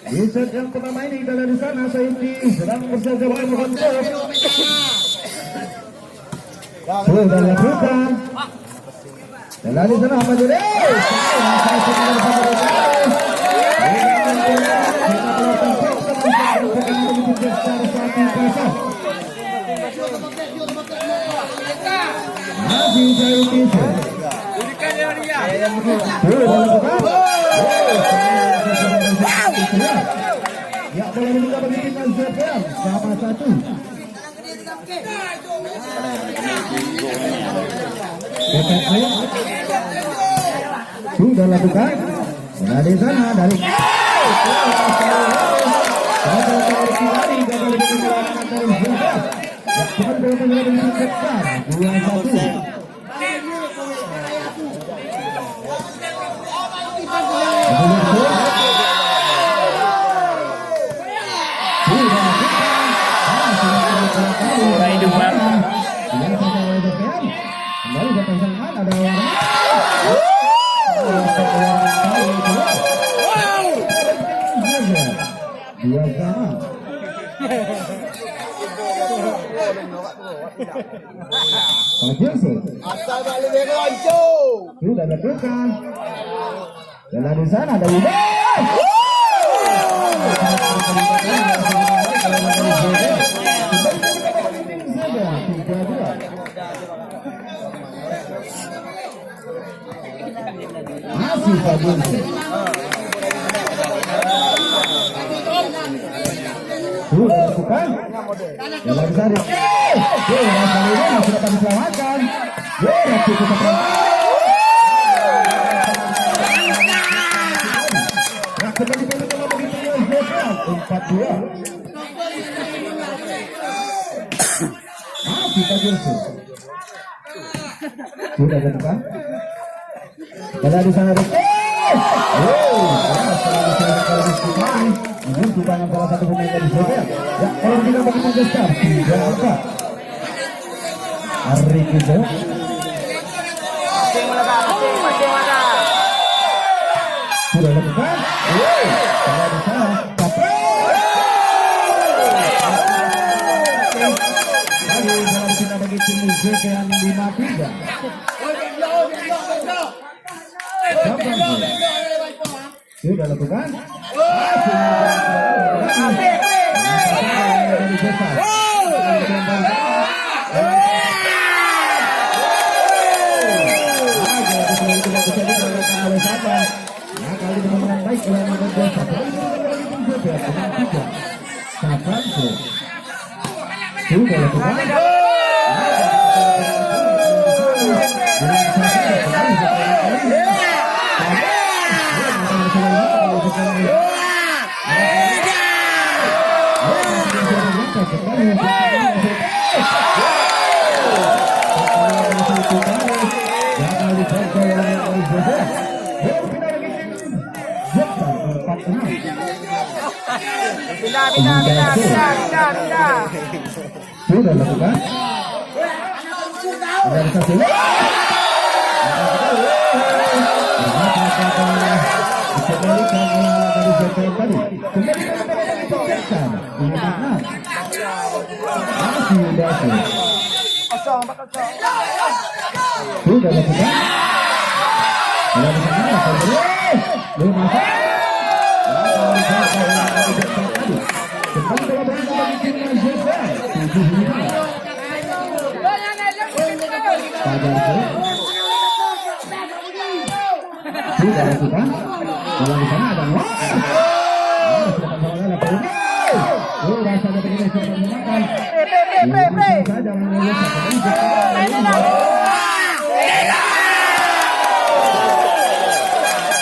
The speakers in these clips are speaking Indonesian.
Di set yang pertama ini kita dari sana Saidi sedang bersiap mohon sudah lakukan. Dan di sana apa jadi? Masih Saidi. Ya boleh juga bagi timnas ZPM sama satu. Sudah lakukan. Nah di sana dari Asal balik beronco. Sudah lakukan. Dan di sana ada Yuda. Masih bagus. Sudah lakukan. Jalan sari. Sudah diselamatkan. Sudah kan? Kalau di sana ini bukan salah satu pemain dari Jawa. Ya, kalau kita begitu besar, tidak apa. Hari kita. Sudah lakukan. Kalau di sana, kalau kita bagi tim Jawa yang 5-3. Sudah lakukan. Sudah lakukan. Sudah lakukan. Kalau di sana ada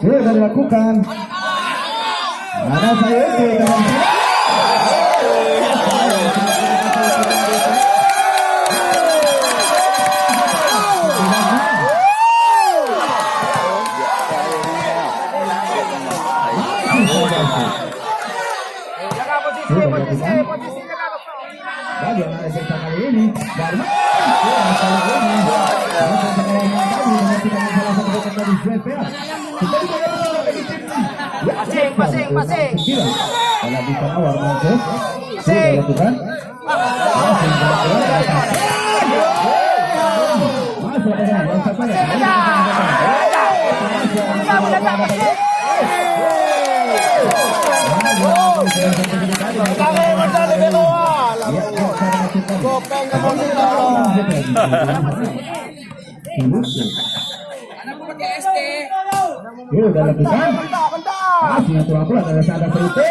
sudah dilakukan. Ada saya bagaimana cerita kali ini? dengan salah satu pemain dari ZPA. Kembali ke Pasing. Bola di awal masuk. Sudah lakukan. Masuk dengan udah lakukan. Masih yang tua pula ada sadar Felipe.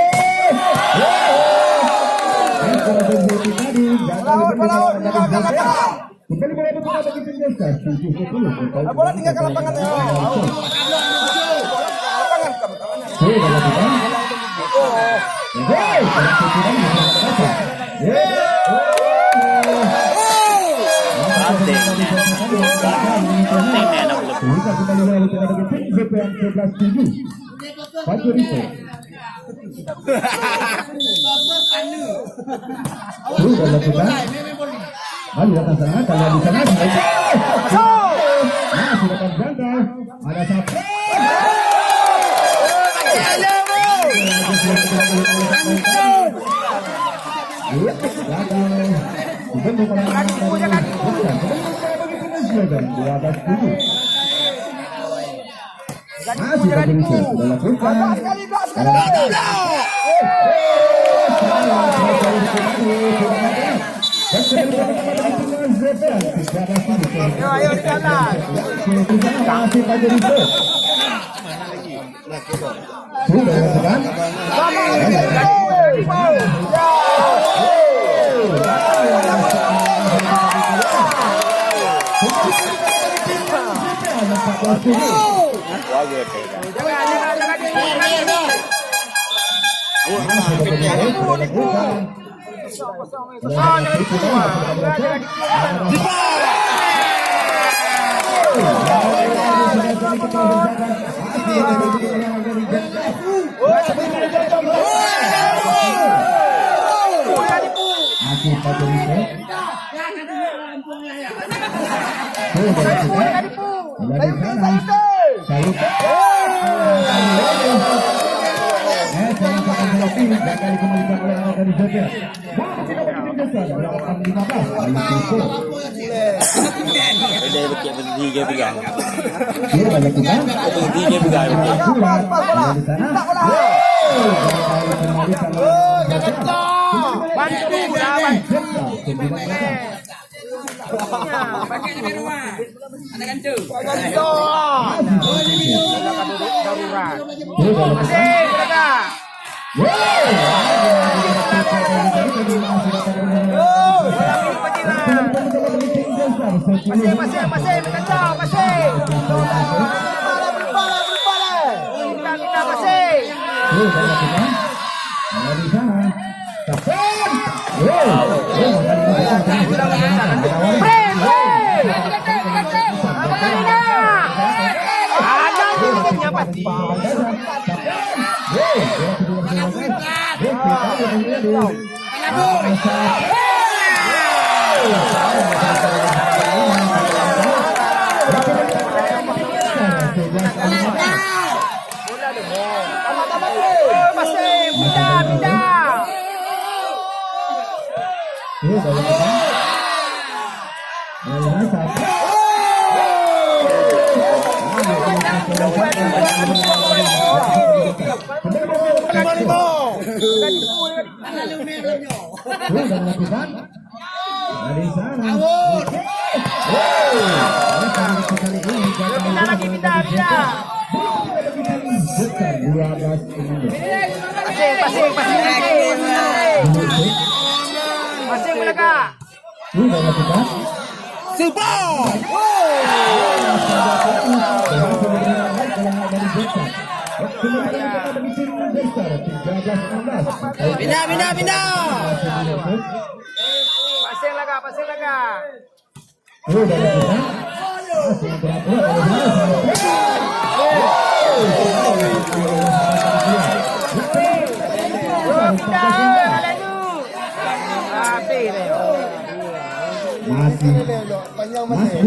Bola tinggal ke lapangan ya. Sudah lakukan. Mari datang sana, kalau di sana sudah terjangkau. Ada satu. Ayo di kanan.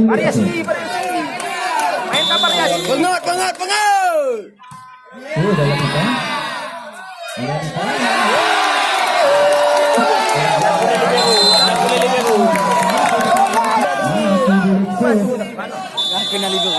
Variasi. Main kabarnya? Pengut. Udah lakukan. Kena libur.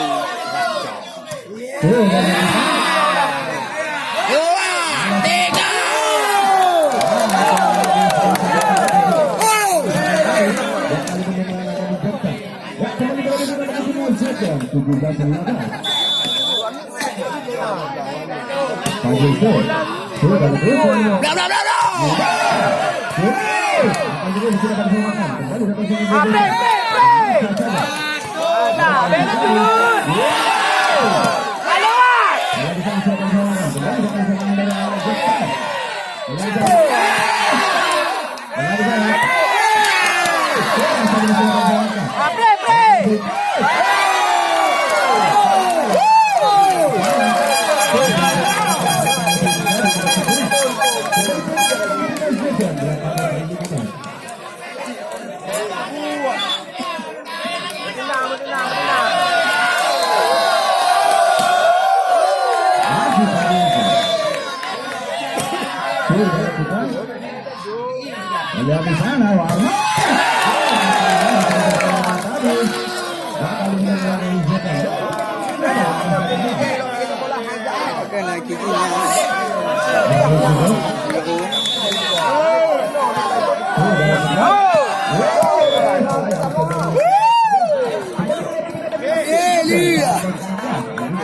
Nah, benar turun. Lihat di sana warna. Kena kikinya.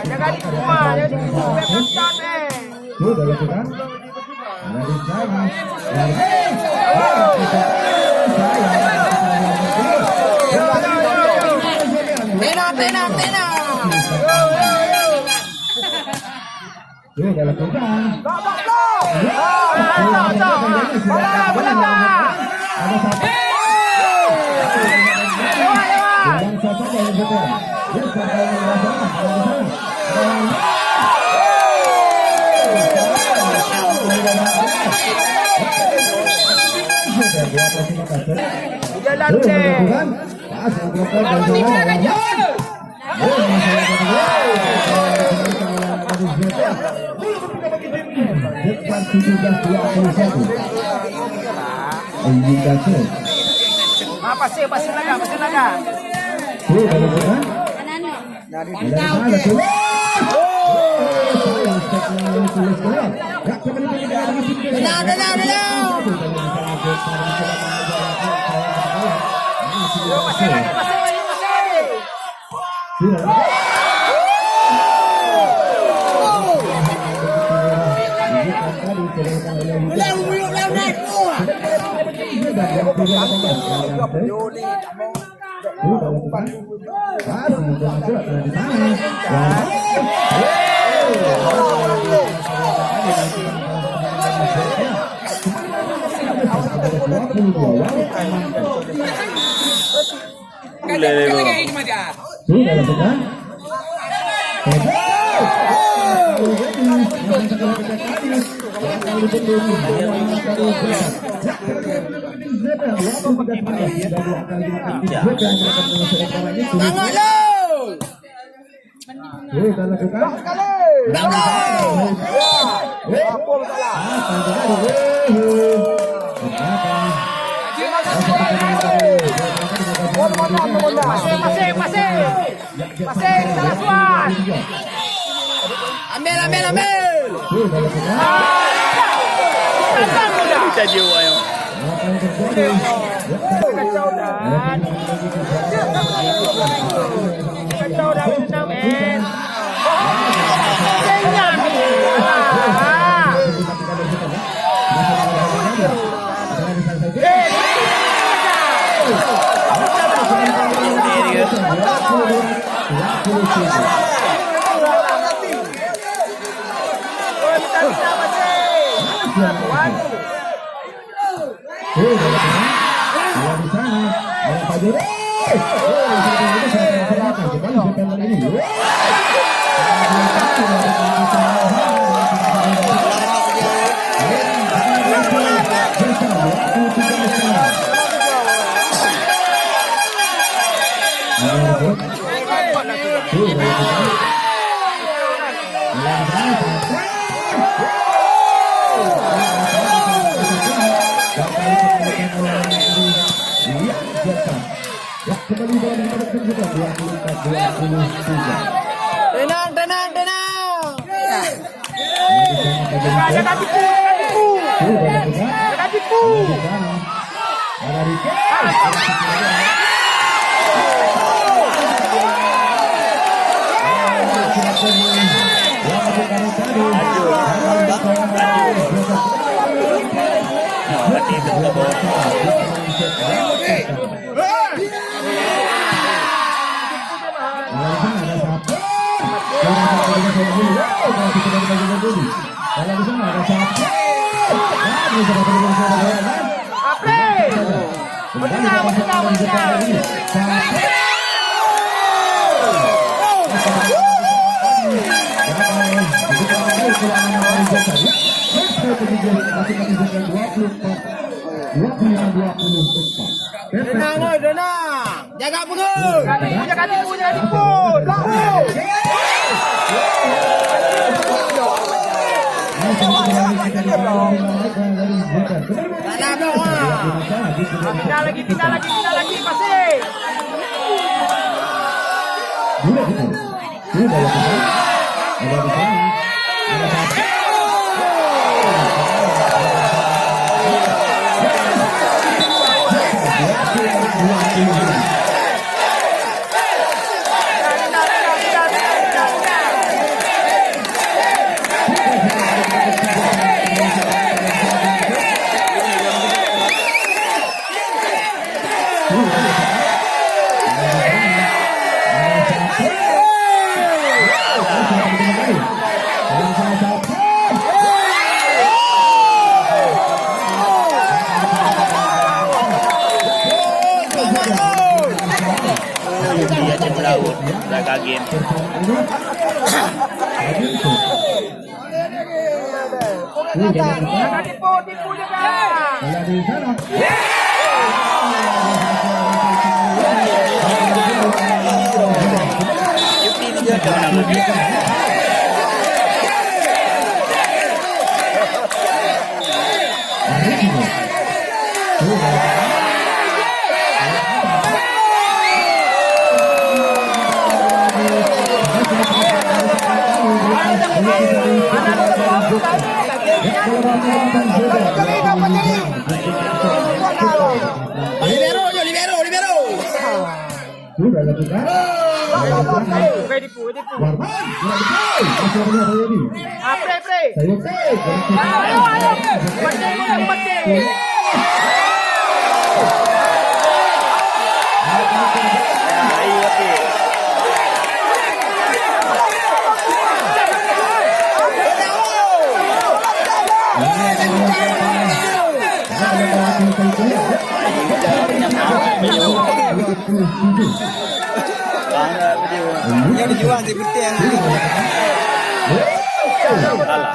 Jangan di rumah, jangan di rumah. Sudah lakukan. Dari sana. Pena. Sudah lakukan. Jalan deh. Depan 17-21. Indikasi. Pasir laga. Sudah lakukan. Dari Dari mana tuh? Pasir lagi. Pasir, salah suat. Ambil. Kita jiwa yang. Kacau dah undang Ya, kembali bola dikembalikan juga 24-23. Tenang, tenang, tenang. Jangan tipu. Jangan tipu. Tenang, oi, tenang. Jaga punggung. Jangan tipu. Tanah doa. Pindah lagi, masih. Jaga game. Jangan tipu juga. Libero. Sudah lakukan. Tipu. Warman, masih ada Sayodi. Play. Sayodi. Ayo. Mati. Yang dijual di putih. Salah.